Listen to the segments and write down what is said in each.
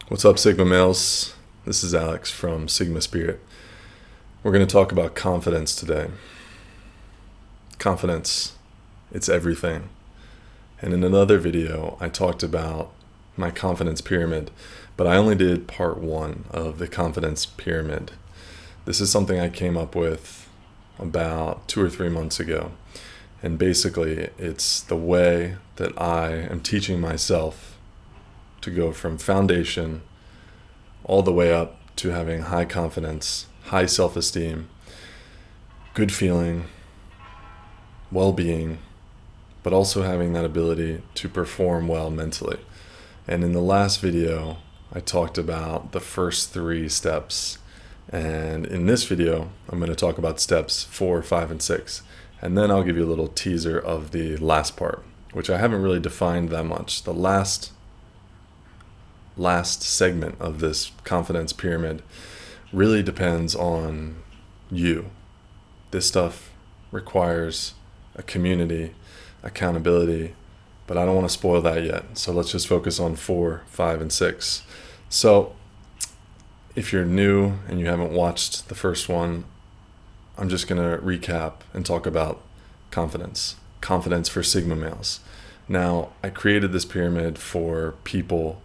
What's up, Sigma males? This is Alex from Sigma Spirit. We're going to talk about confidence today. Confidence, it's everything. And in another video, I talked about my confidence pyramid, but I only did part one of the confidence pyramid. This is something I came up with about 2 or 3 months ago. And basically, it's the way that I am teaching myself to go from foundation all the way up to having high confidence, high self-esteem, good feeling, well-being, but also having that ability to perform well mentally. And in the last video, I talked about the first 3 steps. And in this video, I'm going to talk about steps 4, 5, and 6. And then I'll give you a little teaser of the last part, which I haven't really defined that much. The last segment of this confidence pyramid really depends on you. This stuff requires a community, accountability, but I don't want to spoil that yet. So let's just focus on 4, 5, and 6. So if you're new and you haven't watched the first one, I'm just going to recap and talk about confidence for Sigma males. Now, I created this pyramid for people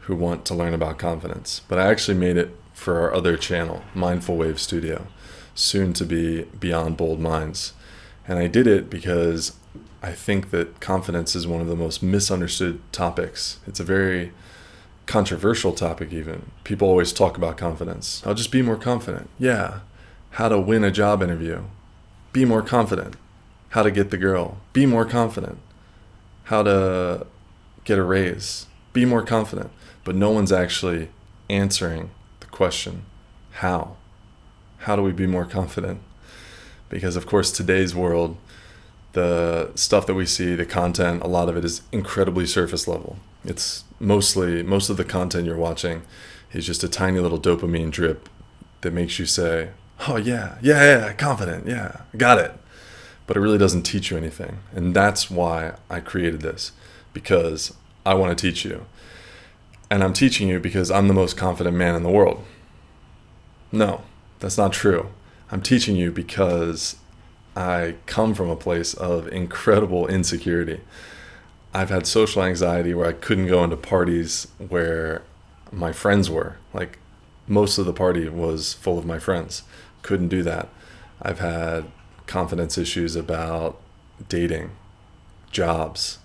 who want to learn about confidence, but I actually made it for our other channel, Mindful Wave Studio, soon to be Beyond Bold Minds. And I did it because I think that confidence is one of the most misunderstood topics. It's a very controversial topic even. People always talk about confidence. I'll just be more confident. Yeah. How to win a job interview. Be more confident. How to get the girl. Be more confident. How to get a raise. Be more confident. But no one's actually answering the question, how? How do we be more confident? Because of course today's world, the stuff that we see, the content, a lot of it is incredibly surface level. It's most of the content you're watching is just a tiny little dopamine drip that makes you say, oh yeah, confident, yeah, got it. But it really doesn't teach you anything. And that's why I created this, because I want to teach you. And I'm teaching you because I'm the most confident man in the world. No, that's not true. I'm teaching you because I come from a place of incredible insecurity. I've had social anxiety where I couldn't go into parties where my friends were. Like, most of the party was full of my friends. Couldn't do that. I've had confidence issues about dating, jobs,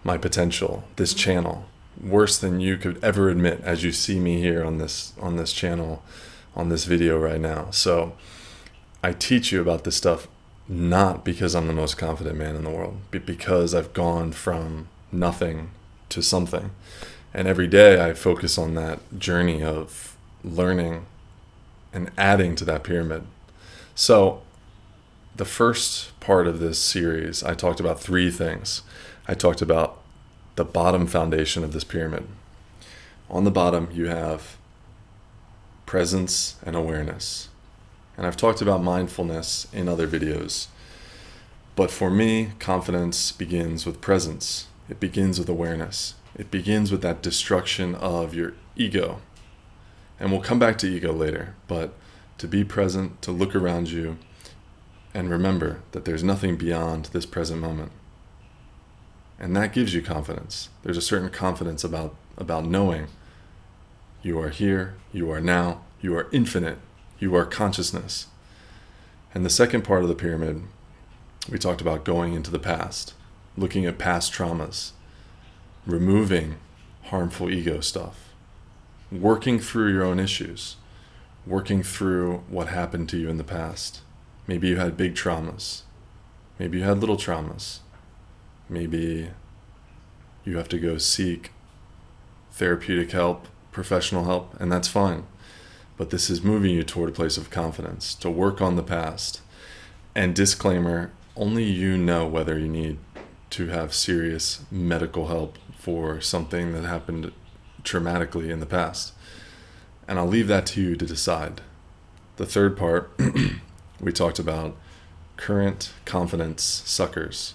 my potential, this channel. Worse than you could ever admit, as you see me here on this channel, on this video right now. So I teach you about this stuff not because I'm the most confident man in the world, but because I've gone from nothing to something. And every day I focus on that journey of learning and adding to that pyramid. So the first part of this series, I talked about 3 things. I talked about the bottom foundation of this pyramid. On the bottom, you have presence and awareness. And I've talked about mindfulness in other videos. But for me, confidence begins with presence. It begins with awareness. It begins with that destruction of your ego. And we'll come back to ego later, but to be present, to look around you, and remember that there's nothing beyond this present moment. And that gives you confidence. There's a certain confidence about knowing you are here, you are now, you are infinite, you are consciousness. And the second part of the pyramid, we talked about going into the past, looking at past traumas, removing harmful ego stuff, working through your own issues, working through what happened to you in the past. Maybe you had big traumas. Maybe you had little traumas. Maybe you have to go seek therapeutic help, professional help, and that's fine. But this is moving you toward a place of confidence, to work on the past. And disclaimer, only you know whether you need to have serious medical help for something that happened traumatically in the past. And I'll leave that to you to decide. The third part, we talked about current confidence suckers.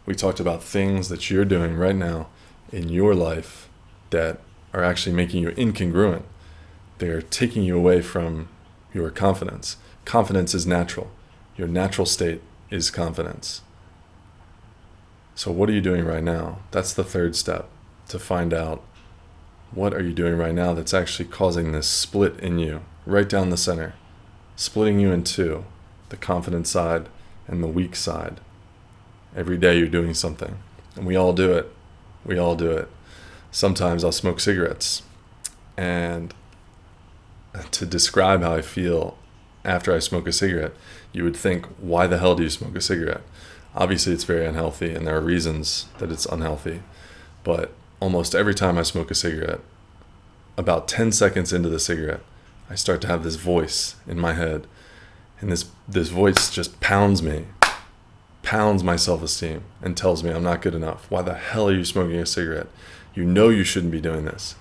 We talked about things that you're doing right now in your life that are actually making you incongruent. They're taking you away from your confidence. Confidence is natural. Your natural state is confidence. So what are you doing right now? That's the third step, to find out what are you doing right now that's actually causing this split in you, right down the center, splitting you in two, the confident side and the weak side. Every day you're doing something, and we all do it. We all do it. Sometimes I'll smoke cigarettes, and to describe how I feel after I smoke a cigarette, you would think, why the hell do you smoke a cigarette? Obviously it's very unhealthy, and there are reasons that it's unhealthy, but almost every time I smoke a cigarette, about 10 seconds into the cigarette, I start to have this voice in my head, and this voice just pounds my self-esteem and tells me I'm not good enough. Why the hell are you smoking a cigarette? You know you shouldn't be doing this.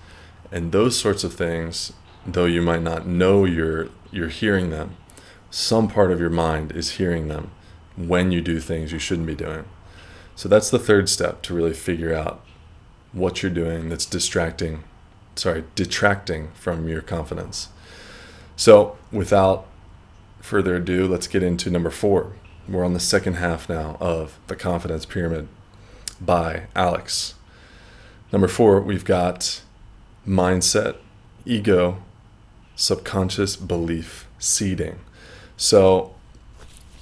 And those sorts of things, though you might not know you're hearing them, some part of your mind is hearing them when you do things you shouldn't be doing. So that's the third step, to really figure out what you're doing that's detracting from your confidence. So without further ado, let's get into number 4. We're on the second half now of The Confidence Pyramid by Alex. Number 4, we've got mindset, ego, subconscious belief seeding. So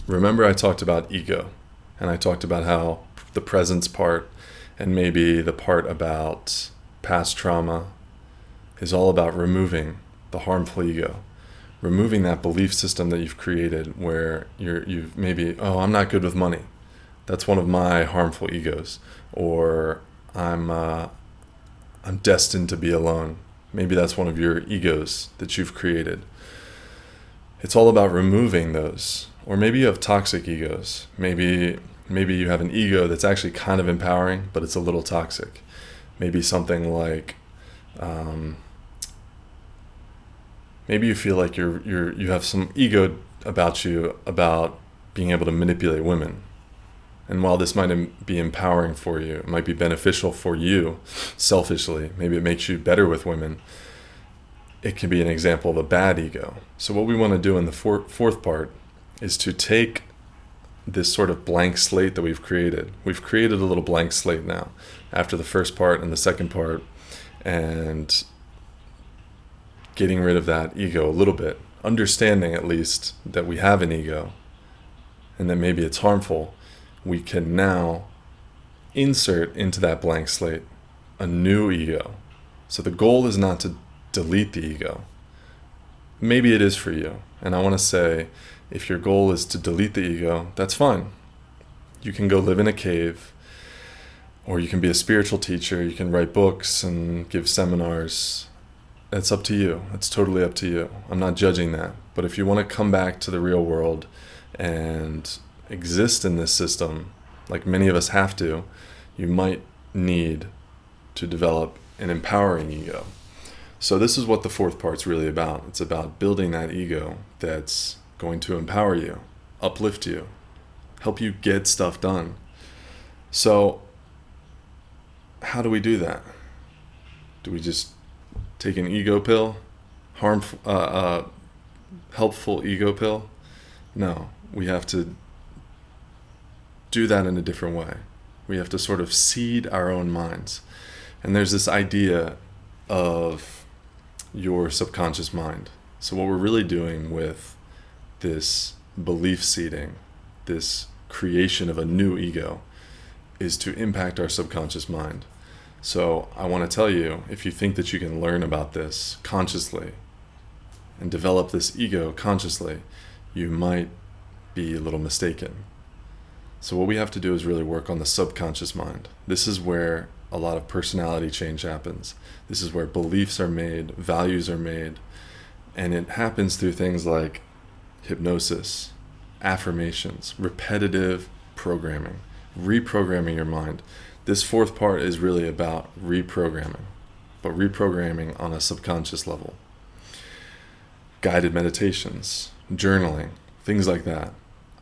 remember I talked about ego, and I talked about how the presence part and maybe the part about past trauma is all about removing the harmful ego, removing that belief system that you've created where you've maybe, oh, I'm not good with money. That's one of my harmful egos. Or I'm destined to be alone. Maybe that's one of your egos that you've created. It's all about removing those. Or maybe you have toxic egos. Maybe you have an ego that's actually kind of empowering, but it's a little toxic. Maybe something like, maybe you feel like you have some ego about you about being able to manipulate women. And while this might be empowering for you, it might be beneficial for you selfishly, maybe it makes you better with women, it can be an example of a bad ego. So what we want to do in the fourth part is to take this sort of blank slate that we've created. We've created a little blank slate now after the first part and the second part, and getting rid of that ego a little bit, understanding at least that we have an ego and that maybe it's harmful. We can now insert into that blank slate a new ego. So the goal is not to delete the ego. Maybe it is for you. And I want to say, if your goal is to delete the ego, that's fine. You can go live in a cave, or you can be a spiritual teacher, you can write books and give seminars. It's up to you. It's totally up to you. I'm not judging that. But if you want to come back to the real world and exist in this system, like many of us have to, you might need to develop an empowering ego. So this is what the fourth part's really about. It's about building that ego that's going to empower you, uplift you, help you get stuff done. So how do we do that? Do we just take an ego pill? Helpful ego pill? No, we have to do that in a different way. We have to sort of seed our own minds. And there's this idea of your subconscious mind. So what we're really doing with this belief seeding, this creation of a new ego, is to impact our subconscious mind. So I want to tell you, if you think that you can learn about this consciously and develop this ego consciously, you might be a little mistaken. So what we have to do is really work on the subconscious mind. This is where a lot of personality change happens. This is where beliefs are made, values are made, and it happens through things like hypnosis, affirmations, repetitive programming, reprogramming your mind. This fourth part is really about reprogramming, but reprogramming on a subconscious level. Guided meditations, journaling, things like that.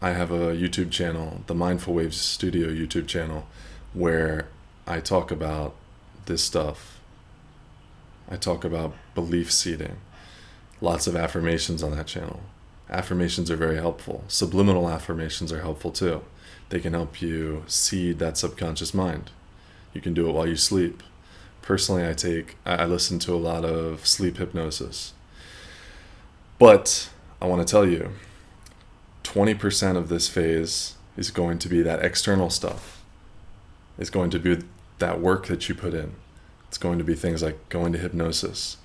I have a YouTube channel, the Mindful Waves Studio YouTube channel, where I talk about this stuff I talk about belief seeding. Lots of affirmations on that channel. Affirmations are very helpful. Subliminal affirmations are helpful too. They can help you seed that subconscious mind. You can do it while you sleep. Personally, I listen to a lot of sleep hypnosis. But I want to tell you, 20% of this phase is going to be that external stuff. It's going to be that work that you put in. It's going to be things like going to hypnosis,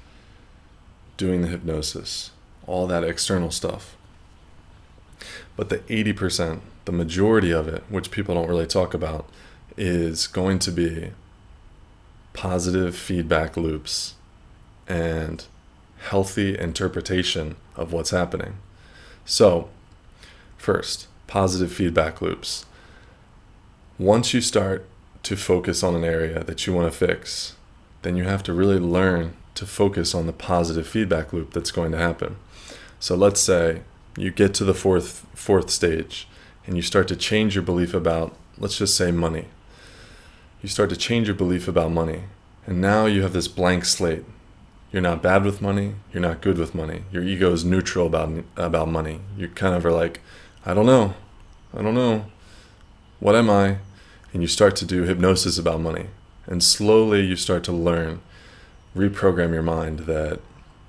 doing the hypnosis, all that external stuff. But the 80%, the majority of it, which people don't really talk about, is going to be positive feedback loops and healthy interpretation of what's happening. So, first, positive feedback loops. Once you start to focus on an area that you want to fix, then you have to really learn to focus on the positive feedback loop that's going to happen. So let's say you get to the fourth stage and you start to change your belief about, let's just say, money. You start to change your belief about money, and now you have this blank slate. You're not bad with money, you're not good with money. Your ego is neutral about money. You kind of are like, I don't know. What am I? And you start to do hypnosis about money. And slowly you start to learn, reprogram your mind that,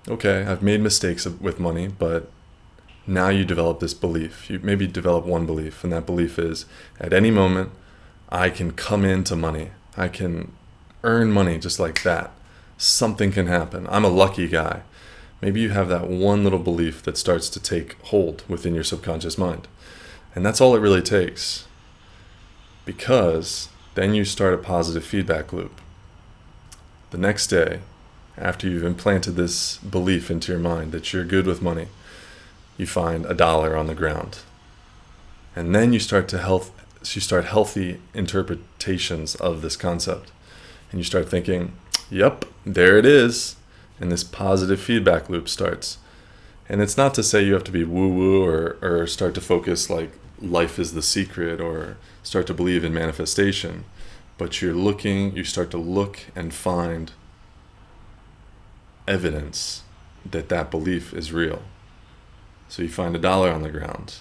okay, I've made mistakes with money, but now you develop this belief. You maybe develop one belief, and that belief is, at any moment, I can come into money. I can earn money just like that. Something can happen. I'm a lucky guy. Maybe you have that one little belief that starts to take hold within your subconscious mind. And that's all it really takes. Because then you start a positive feedback loop. The next day, after you've implanted this belief into your mind that you're good with money, you find $1 on the ground. And then you start healthy interpretations of this concept. And you start thinking, yep, there it is. And this positive feedback loop starts. And it's not to say you have to be woo-woo or start to focus like life is the secret or start to believe in manifestation. But you start to look and find evidence that belief is real. So you find $1 on the ground.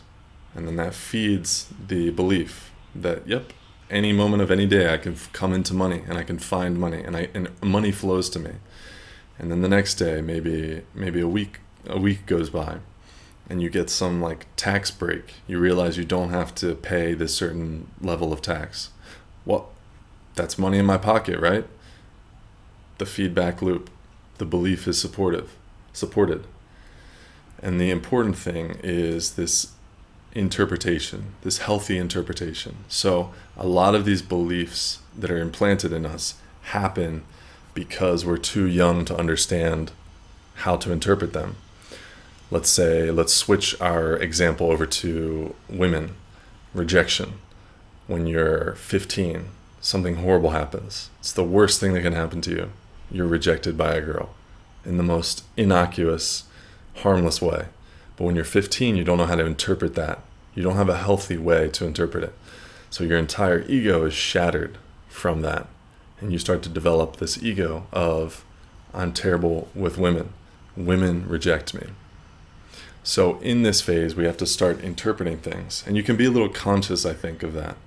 And then that feeds the belief that, yep, any moment of any day I can come into money and I can find money and money flows to me. And then the next day, maybe a week goes by and you get some like tax break. You realize you don't have to pay this certain level of tax. Well, that's money in my pocket, right? The feedback loop, the belief is supported. And the important thing is this interpretation, this healthy interpretation. So a lot of these beliefs that are implanted in us happen because we're too young to understand how to interpret them. Let's switch our example over to women. Rejection. When you're 15, something horrible happens. It's the worst thing that can happen to you. You're rejected by a girl in the most innocuous, harmless way. But when you're 15, you don't know how to interpret that. You don't have a healthy way to interpret it. So your entire ego is shattered from that. And you start to develop this ego of, I'm terrible with women. Women reject me. So in this phase, we have to start interpreting things. And you can be a little conscious, I think, of that.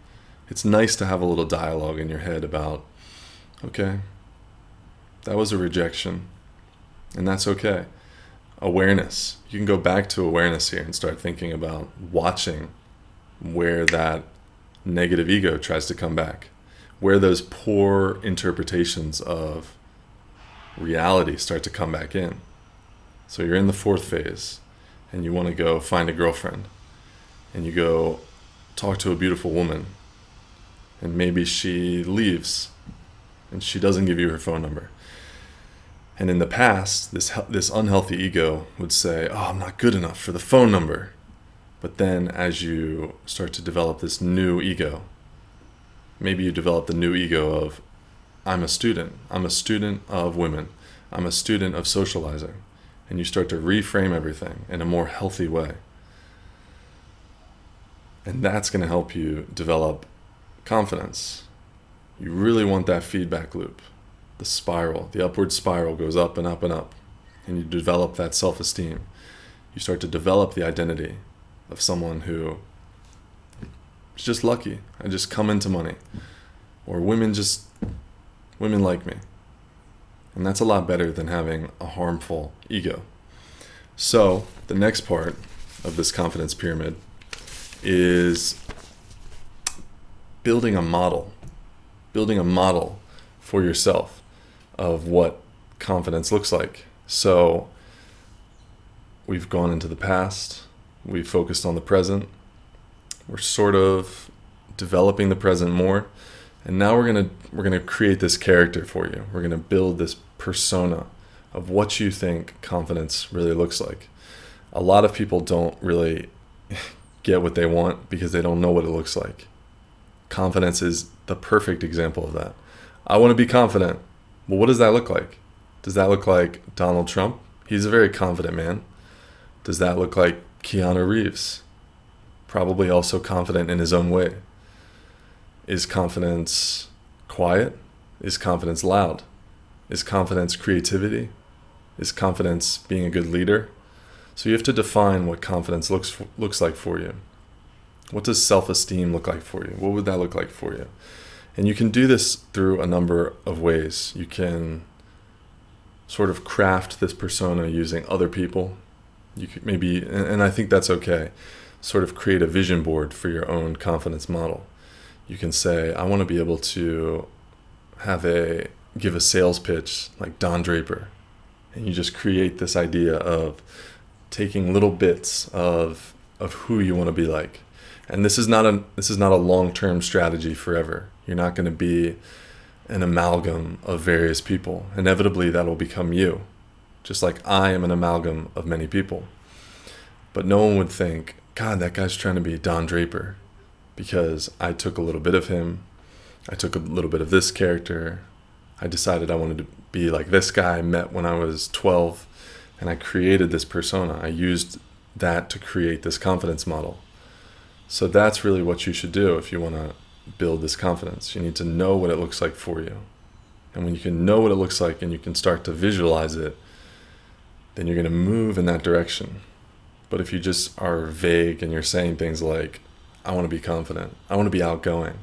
It's nice to have a little dialogue in your head about, okay, that was a rejection. And that's okay. Awareness. You can go back to awareness here and start thinking about watching where that negative ego tries to come back, where those poor interpretations of reality start to come back in. So you're in the fourth phase and you want to go find a girlfriend and you go talk to a beautiful woman and maybe she leaves and she doesn't give you her phone number. And in the past, this unhealthy ego would say, oh, I'm not good enough for the phone number. But then as you start to develop this new ego, maybe you develop the new ego of, I'm a student. I'm a student of women. I'm a student of socializing. And you start to reframe everything in a more healthy way. And that's going to help you develop confidence. You really want that feedback loop. the spiral, the upward spiral goes up and up and up, and you develop that self-esteem. You start to develop the identity of someone who is just lucky. I just come into money. Or women like me. And that's a lot better than having a harmful ego. So the next part of this confidence pyramid is building a model for yourself of what confidence looks like. So we've gone into the past, we've focused on the present, we're sort of developing the present more, and now we're gonna create this character for you. We're gonna build this persona of what you think confidence really looks like. A lot of people don't really get what they want because they don't know what it looks like. Confidence is the perfect example of that. I want to be confident. Well, what does that look like? Does that look like Donald Trump? He's a very confident man. Does that look like Keanu Reeves? Probably also confident in his own way. Is confidence quiet? Is confidence loud? Is confidence creativity? Is confidence being a good leader? So you have to define what confidence looks like for you. What does self-esteem look like for you? What would that look like for you? And you can do this through a number of ways. You can sort of craft this persona using other people. You could maybe, and I think that's okay, sort of create a vision board for your own confidence model. You can say, I want to be able to give a sales pitch like Don Draper. And you just create this idea of taking little bits of who you want to be like. And this is not a long-term strategy forever. You're not going to be an amalgam of various people. Inevitably, that will become you, just like I am an amalgam of many people. But no one would think, God, that guy's trying to be Don Draper, because I took a little bit of him, I took a little bit of this character, I decided I wanted to be like this guy I met when I was 12, and I created this persona. I used that to create this confidence model. So that's really what you should do if you want to build this confidence. You need to know what it looks like for you. And when you can know what it looks like and you can start to visualize it, then you're going to move in that direction. But if you just are vague and you're saying things like, I want to be confident, I want to be outgoing.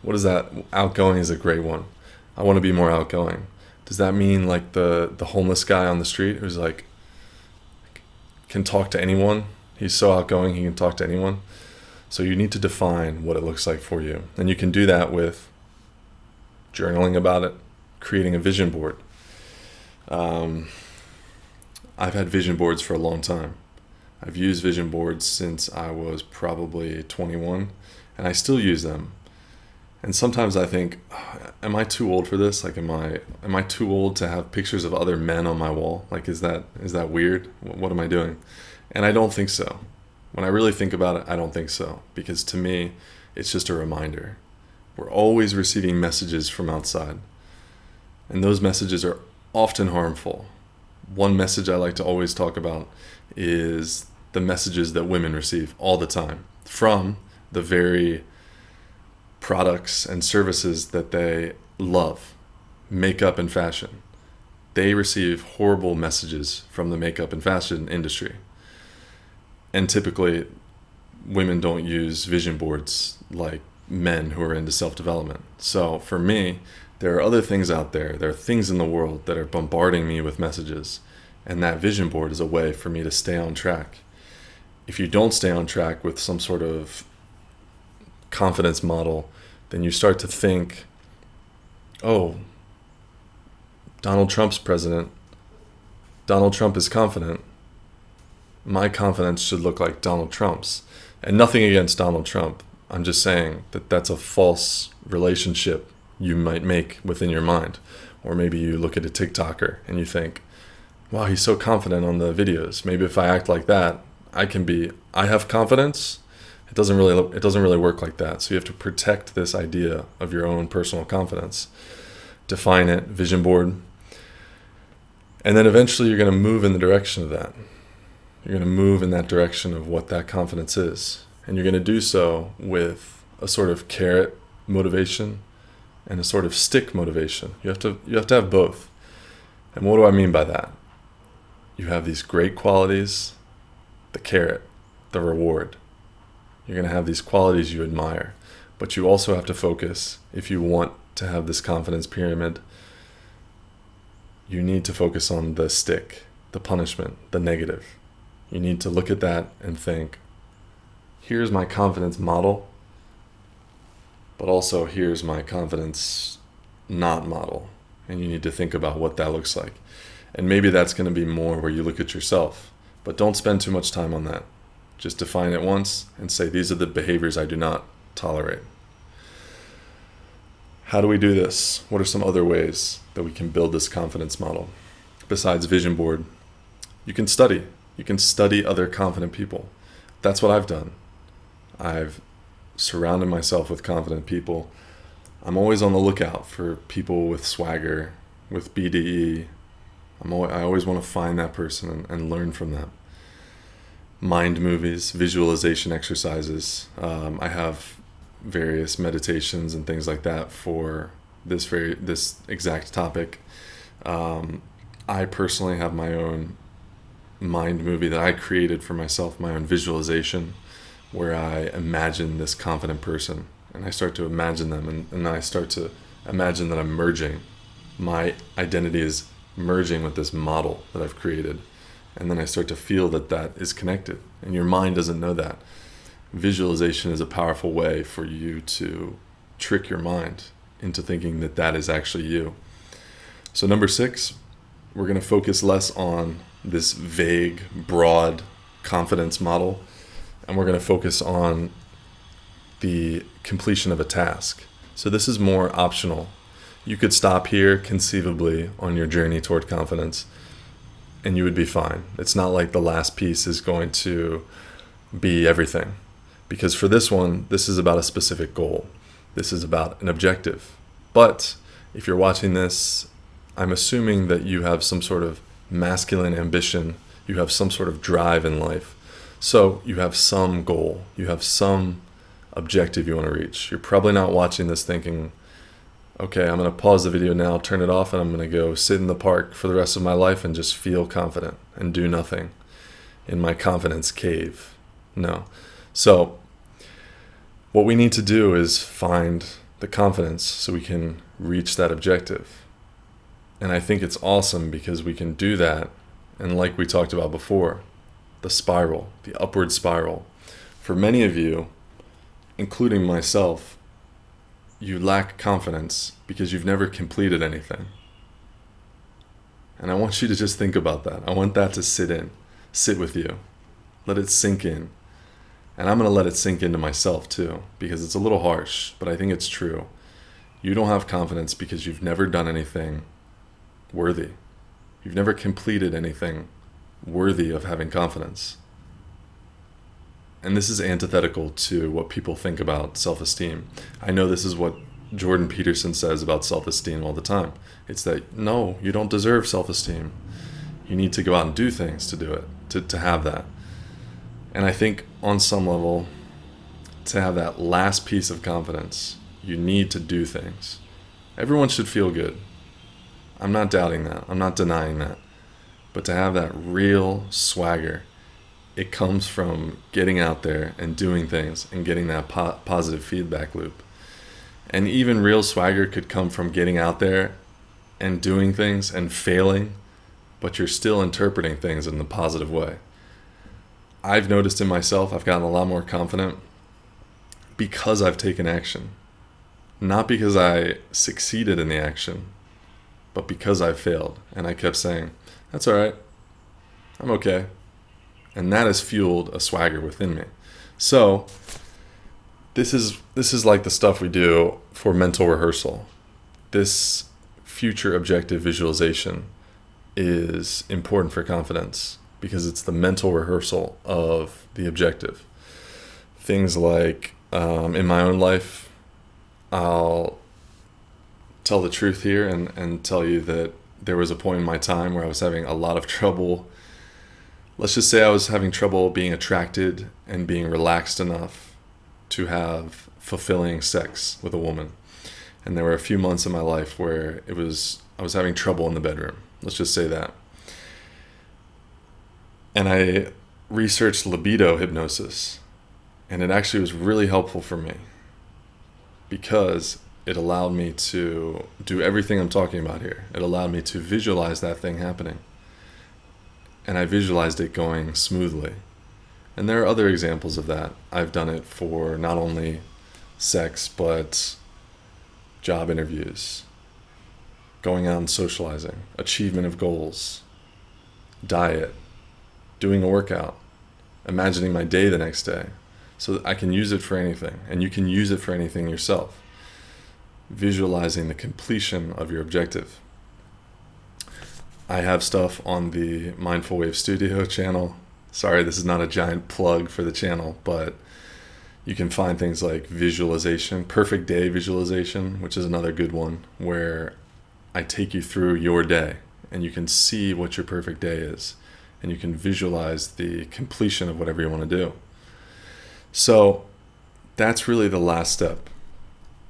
What is that? Outgoing is a great one. I want to be more outgoing. Does that mean like the homeless guy on the street who's like, can talk to anyone? He's so outgoing, he can talk to anyone. So you need to define what it looks like for you. And you can do that with journaling about it, creating a vision board. I've had vision boards for a long time. I've used vision boards since I was probably 21, and I still use them. And sometimes I think, am I too old for this? Like, am I too old to have pictures of other men on my wall? Like, is that weird? What am I doing? And I don't think so. When I really think about it, I don't think so. Because to me, it's just a reminder. We're always receiving messages from outside. And those messages are often harmful. One message I like to always talk about is the messages that women receive all the time from the very products and services that they love, makeup and fashion. They receive horrible messages from the makeup and fashion industry. And typically, women don't use vision boards like men who are into self-development. So for me, there are other things out there. There are things in the world that are bombarding me with messages. And that vision board is a way for me to stay on track. If you don't stay on track with some sort of confidence model, then you start to think, oh, Donald Trump's president. Donald Trump is confident. My confidence should look like Donald Trump's. And nothing against Donald Trump. I'm just saying that that's a false relationship you might make within your mind. Or maybe you look at a TikToker and you think, wow, he's so confident on the videos. Maybe if I act like that, I have confidence. It doesn't really work like that. So you have to protect this idea of your own personal confidence. Define it, vision board. And then eventually you're going to move in the direction of that. You're going to move in that direction of what that confidence is. And you're going to do so with a sort of carrot motivation and a sort of stick motivation. You have to have both. And what do I mean by that? You have these great qualities, the carrot, the reward. You're going to have these qualities you admire, but you also have to focus. If you want to have this confidence pyramid, you need to focus on the stick, the punishment, the negative. You need to look at that and think, here's my confidence model, but also here's my confidence not model. And you need to think about what that looks like. And maybe that's going to be more where you look at yourself, but don't spend too much time on that. Just define it once and say, these are the behaviors I do not tolerate. How do we do this? What are some other ways that we can build this confidence model? Besides vision board, you can study. You can study other confident people. That's what I've done. I've surrounded myself with confident people. I'm always on the lookout for people with swagger, with BDE. I always want to find that person and learn from them. Mind movies, visualization exercises. I have various meditations and things like that for this exact topic. I personally have my own mind movie that I created for myself, my own visualization, where I imagine this confident person, and I start to imagine them, and I start to imagine that I'm merging. My identity is merging with this model that I've created, and then I start to feel that is connected, and your mind doesn't know that. Visualization is a powerful way for you to trick your mind into thinking that is actually you. So number 6, we're going to focus less on this vague, broad confidence model, and we're going to focus on the completion of a task. So this is more optional. You could stop here conceivably on your journey toward confidence, and you would be fine. It's not like the last piece is going to be everything. Because for this one, this is about a specific goal. This is about an objective. But if you're watching this, I'm assuming that you have some sort of masculine ambition. You have some sort of drive in life. So you have some goal. You have some objective you want to reach. You're probably not watching this thinking, okay, I'm going to pause the video now, turn it off, and I'm going to go sit in the park for the rest of my life and just feel confident and do nothing in my confidence cave. No. So what we need to do is find the confidence so we can reach that objective. And I think it's awesome because we can do that. And like we talked about before, the spiral, the upward spiral. For many of you, including myself, you lack confidence because you've never completed anything. And I want you to just think about that. I want that to sit with you. Let it sink in. And I'm going to let it sink into myself too, because it's a little harsh, but I think it's true. You don't have confidence because you've never done anything worthy. You've never completed anything worthy of having confidence. And this is antithetical to what people think about self-esteem. I know this is what Jordan Peterson says about self-esteem all the time. It's that, no, you don't deserve self-esteem. You need to go out and do things to do it, to have that. And I think on some level, to have that last piece of confidence, you need to do things. Everyone should feel good. I'm not doubting that. I'm not denying that. But to have that real swagger, it comes from getting out there and doing things and getting that positive feedback loop. And even real swagger could come from getting out there and doing things and failing, but you're still interpreting things in the positive way. I've noticed in myself, I've gotten a lot more confident because I've taken action. Not because I succeeded in the action, but because I failed. And I kept saying, that's all right. I'm okay. And that has fueled a swagger within me. So this is like the stuff we do for mental rehearsal. This future objective visualization is important for confidence because it's the mental rehearsal of the objective. Things like in my own life, I'll tell the truth here and tell you that there was a point in my time where I was having a lot of trouble. Let's just say I was having trouble being attracted and being relaxed enough to have fulfilling sex with a woman. And there were a few months in my life where I was having trouble in the bedroom. Let's just say that. And I researched libido hypnosis, and it actually was really helpful for me because it allowed me to do everything I'm talking about here. It allowed me to visualize that thing happening. And I visualized it going smoothly. And there are other examples of that. I've done it for not only sex, but job interviews, going out and socializing, achievement of goals, diet, doing a workout, imagining my day the next day. So that I can use it for anything, and you can use it for anything yourself. Visualizing the completion of your objective. I have stuff on the Mindful Wave Studio channel. Sorry, this is not a giant plug for the channel, but you can find things like visualization, perfect day visualization, which is another good one, where I take you through your day and you can see what your perfect day is, and you can visualize the completion of whatever you want to do. So that's really the last step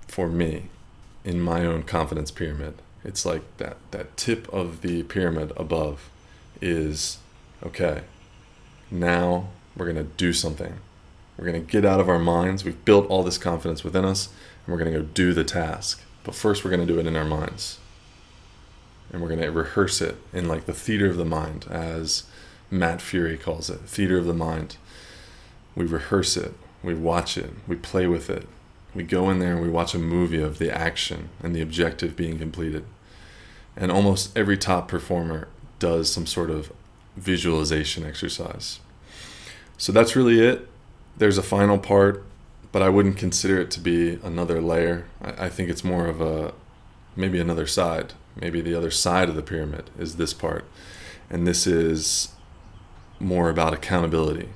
for me in my own confidence pyramid. It's like that tip of the pyramid above is, okay, now we're going to do something. We're going to get out of our minds. We've built all this confidence within us, and we're going to go do the task. But first we're going to do it in our minds. And we're going to rehearse it in like the theater of the mind, as Matt Fury calls it, theater of the mind. We rehearse it, we watch it, we play with it. We go in there and we watch a movie of the action and the objective being completed. And almost every top performer does some sort of visualization exercise. So that's really it. There's a final part, but I wouldn't consider it to be another layer. I think it's more of maybe another side. Maybe the other side of the pyramid is this part. And this is more about accountability,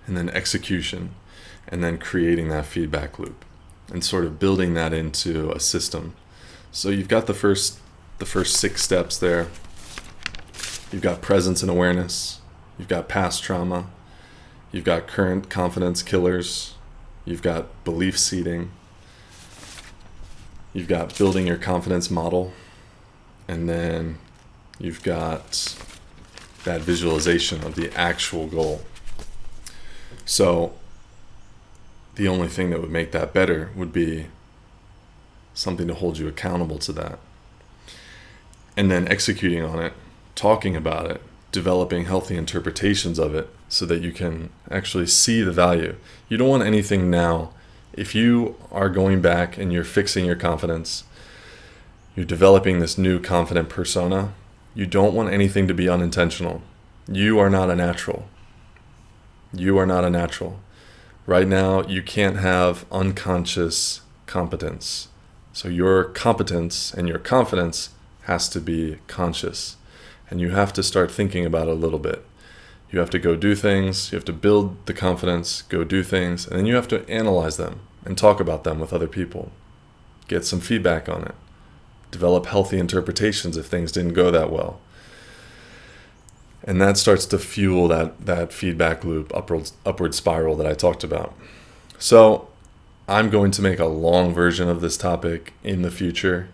and then execution, and then creating that feedback loop and sort of building that into a system. So you've got the first 6 steps there. You've got presence and awareness. You've got past trauma. You've got current confidence killers. You've got belief seeding. You've got building your confidence model. And then you've got that visualization of the actual goal. So the only thing that would make that better would be something to hold you accountable to that. And then executing on it, talking about it, developing healthy interpretations of it so that you can actually see the value. You don't want anything now. If you are going back and you're fixing your confidence, you're developing this new confident persona, you don't want anything to be unintentional. You are not a natural. You are not a natural. Right now, you can't have unconscious competence. So your competence and your confidence has to be conscious. And you have to start thinking about it a little bit. You have to go do things. You have to build the confidence, go do things. And then you have to analyze them and talk about them with other people. Get some feedback on it. Develop healthy interpretations if things didn't go that well. And that starts to fuel that feedback loop, upward spiral that I talked about. So I'm going to make a long version of this topic in the future.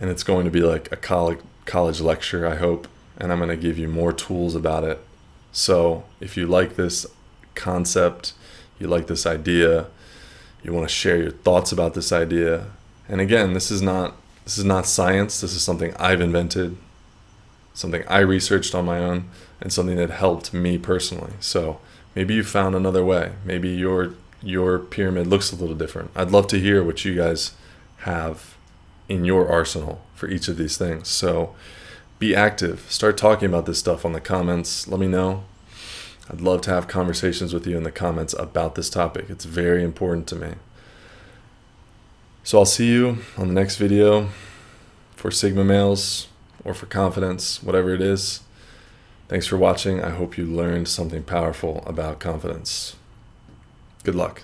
And it's going to be like a college lecture, I hope. And I'm going to give you more tools about it. So if you like this concept, you like this idea, you want to share your thoughts about this idea. And again, this is not science. This is something I've invented, something I researched on my own, and something that helped me personally. So maybe you found another way. Maybe your pyramid looks a little different. I'd love to hear what you guys have in your arsenal for each of these things. So be active. Start talking about this stuff on the comments. Let me know. I'd love to have conversations with you in the comments about this topic. It's very important to me. So I'll see you on the next video for Sigma males or for confidence, whatever it is. Thanks for watching. I hope you learned something powerful about confidence. Good luck.